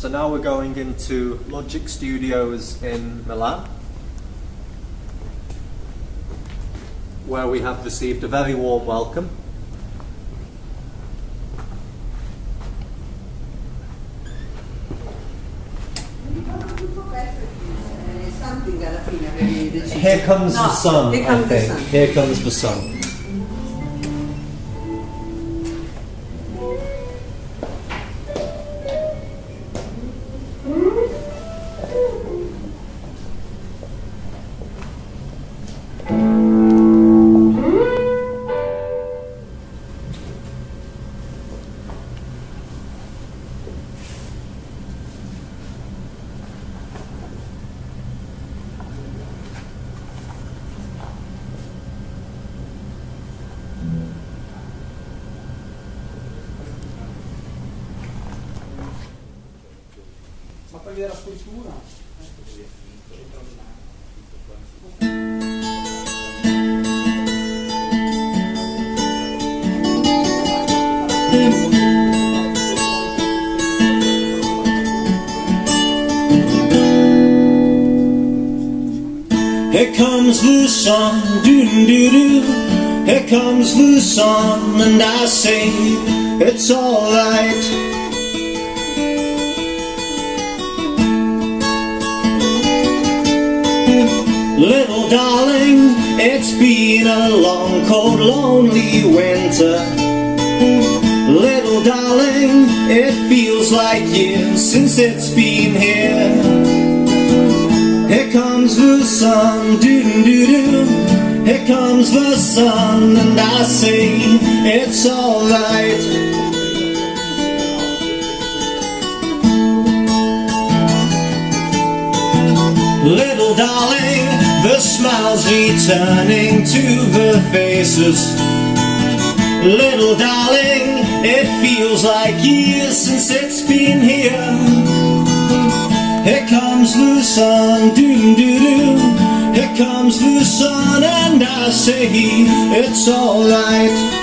So now we're going into Logic Studios in Milan, where we have received a very warm welcome. Here comes the sun, I think. Here comes the sun. La scultura. Here comes the sun, doo-doo-doo-doo. Here comes the sun, and I say it's alright. Little darling, it's been a long, cold, lonely winter. Little darling, it feels like years since it's been here. Here comes the sun, doo-doo-doo-doo. Here comes the sun, and I say it's alright. Little darling, the smiles returning to the faces. Little darling, it feels like years since it's been here. Here comes the sun, doo-doo-doo. Here comes the sun, and I say it's alright.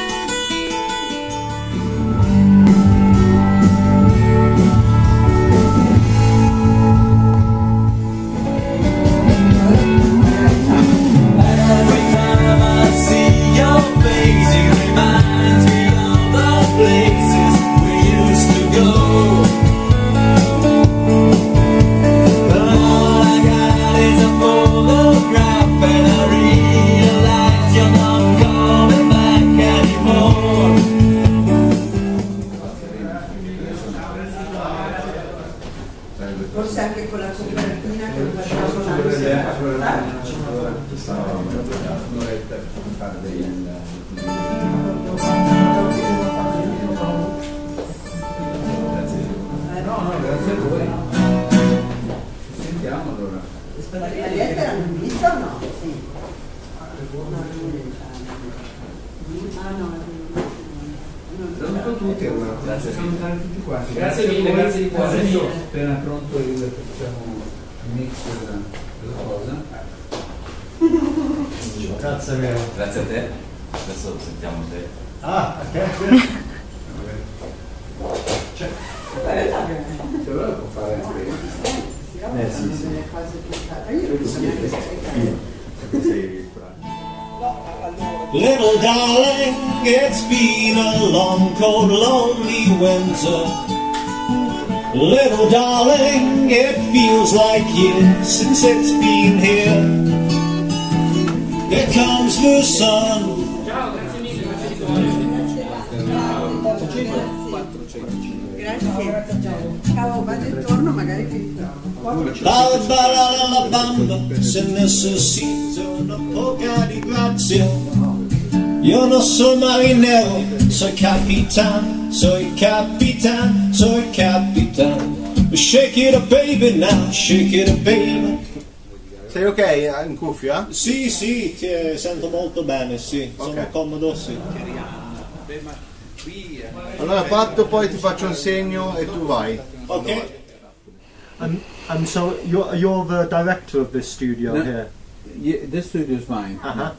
Forse anche con la copertina che lo facciamo la No, grazie a voi. Ci sentiamo allora. La lettera l'hanno vista o no? Sì. Saluto tutti allora. Grazie. Salutare tutti quanti. Grazie mille, grazie di cuore. Adesso appena pronto facciamo il mix della cosa. Grazie mille. Grazie a te. Adesso sentiamo te. Ah, ok. Se allora può fare anche sì, sì. Io non sono neanche Little darling, it's been a long, cold, lonely winter. Little darling, it feels like years since it's been here. Here comes the sun. Ciao, grazie mille, grazie di cuore. Grazie. Ciao, vado e torno magari che... La bamba, se necessito una poca di grazia. Io non sono marinero, soy capitán, soy capitán, soy capitán. Shake it up baby now, shake it up baby. Sei ok in cuffia? Sì, sì, ti sento molto bene, sì, Okay. sono comodo, sì. Allora parto, poi ti faccio un segno e tu vai. Ok. And so you're the director of this studio No. here? This studio is mine. Uh-huh.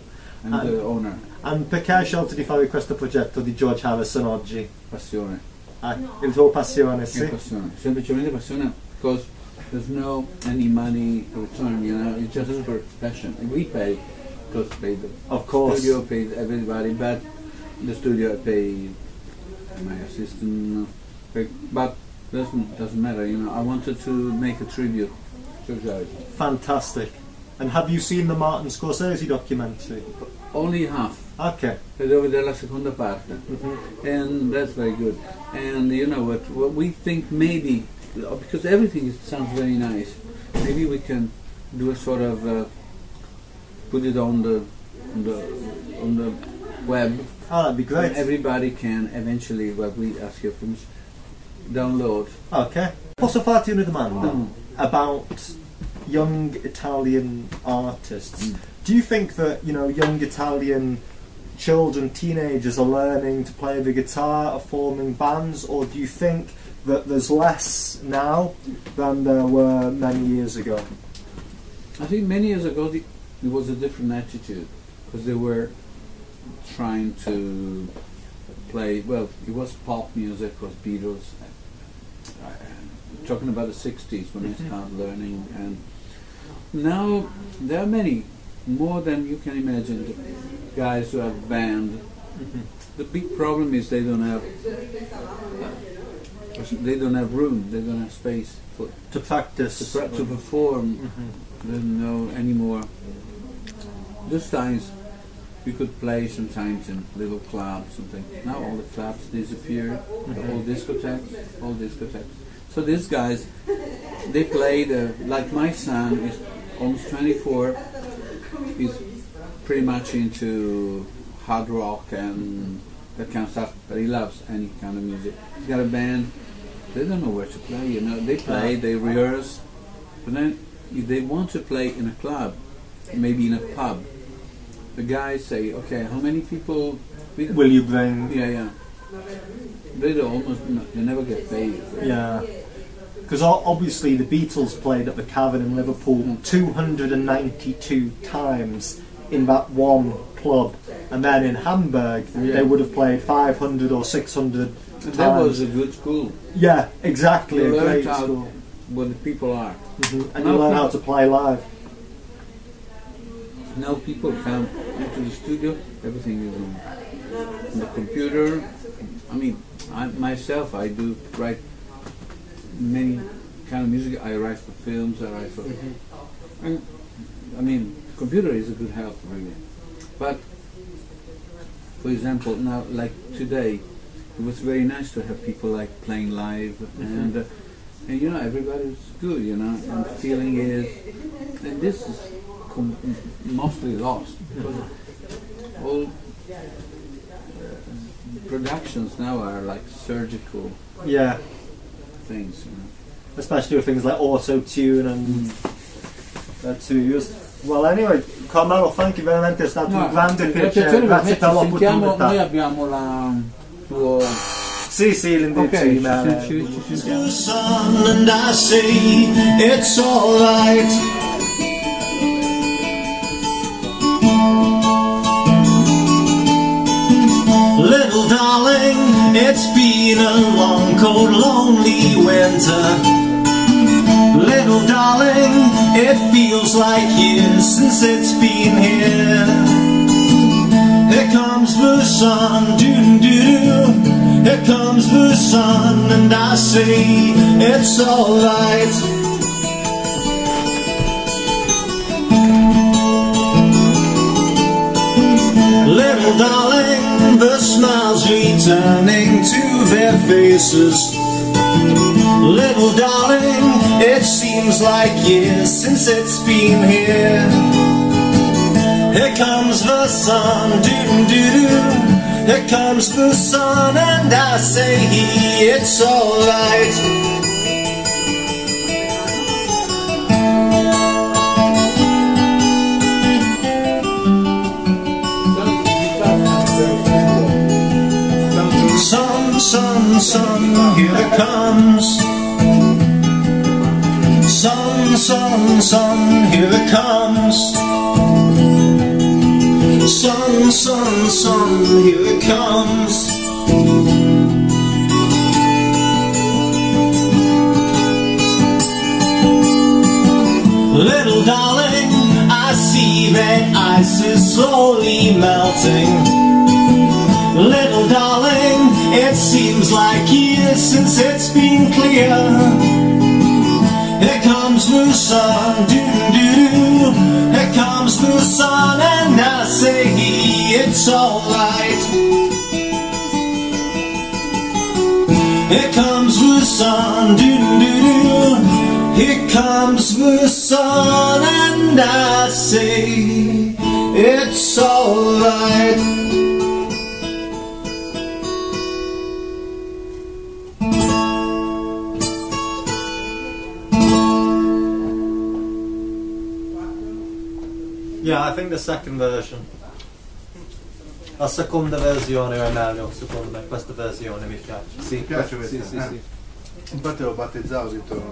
I'm the owner. And perché hai scelto di fare questo progetto di George Harrison oggi? Passione. Ah, il tuo passione, È sì. passione, semplicemente passione, because there's no any money return, you know, it's just for passion. And we pay, because pay the Of course. studio, paid everybody, but the studio paid my assistant, but doesn't matter, you know. I wanted to make a tribute to George. Fantastic. And have you seen the Martin Scorsese documentary? Only half. Okay. Vedo vedere la seconda parte, and that's very good. And you know what we think maybe, because everything sounds very nice, maybe we can do a sort of put it on the web. Oh, that'd be great. And everybody can eventually, what we ask you, download. Okay. Posso farti una domanda about young Italian artists? Do you think that, you know, young Italian children, teenagers are learning to play the guitar, are forming bands, or do you think that there's less now than there were many years ago? I think many years ago it was a different attitude, because they were trying to play, well, it was pop music, it was Beatles, talking about the 60s when I started learning, and now there are many, more than you can imagine, guys who have band. The big problem is they don't have room, they don't have space To practice. to perform. They don't know anymore. Those times we could play sometimes in little clubs, something. Now all the clubs disappeared, all discotheques. So these guys, they played, like my son is almost 24, he's pretty much into hard rock and that kind of stuff, but he loves any kind of music. He's got a band, they don't know where to play, you know, they play, they rehearse, but then if they want to play in a club, maybe in a pub, the guys say, okay, how many people will you bring? Yeah. They never get paid. Yeah. Because obviously the Beatles played at the Cavern in Liverpool 292 times in that one club, and then in Hamburg they would have played 500 or 600 times. That was a good school. Yeah, exactly. You A great learned school. what the people are. And you learn how to play live. Now people come into the studio, everything is on the computer. I mean, myself, I do write many kind of music. I write for films, I write for... And, I mean, computer is a good help, really. But, for example, now, like today, it was very nice to have people like playing live, and you know, everybody's good, you know, and the feeling is, and this is mostly lost, because all productions now are like surgical things, you know. Especially with things like auto-tune and that too used. Well, anyway, Carmelo, thank you veramente, è stato un grande piacere, grazie per l'opportunità. Noi abbiamo la tuo... Sì, l'indirizzo email. Ci sentiamo. Son, and I say it's alright. Little darling, it's been a long, cold, lonely winter. Little darling, it feels like years since it's been here. Here comes the sun, doo-doo-doo. Here comes the sun, and I say it's alright. Little darling, the smiles returning to their faces. Little darling, it seems like years since it's been here. Here comes the sun, doo-doo-doo. Here comes the sun, and I say it's alright. Sun, sun, here it comes. Sun, sun, sun, here it comes. Sun, sun, sun, here it comes. Little darling, I see that ice is slowly melting. Little darling, it seems like years since it's been clear. Here comes the sun, doo-doo-doo. Here comes the sun, and I say it's alright. Here comes the sun, doo-doo-doo. Here comes the sun, and I say it's alright. Yeah, I think the second version. La seconda versione è meglio, secondo me. Questa versione mi piace. Sì, mi piace questa. Sì. Infatti l'ho battezzato, ho detto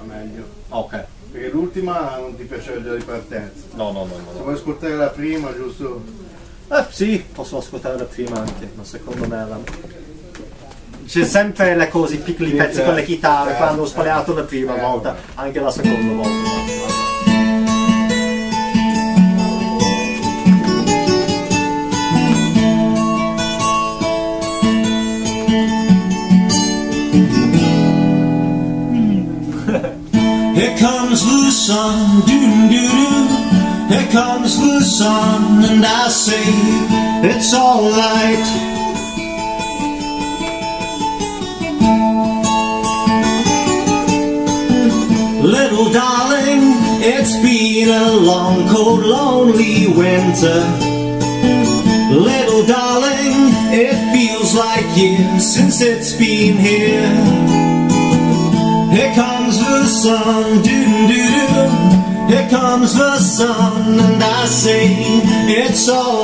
meglio. Ok. Perché l'ultima non ti piaceva già di partenza. No. Se vuoi ascoltare la prima, giusto? Sì, posso ascoltare la prima anche, ma secondo me c'è sempre le cose, i piccoli pezzi con le chitarre, quando ho sbagliato la prima volta, anche la seconda volta. Here comes the sun, doo-doo-doo. Here comes the sun, and I say it's alright. Little darling, it's been a long, cold, lonely winter. Little darling, it feels like years since it's been here. Here comes the sun, doo-doo-doo. Here comes the sun, and I say it's all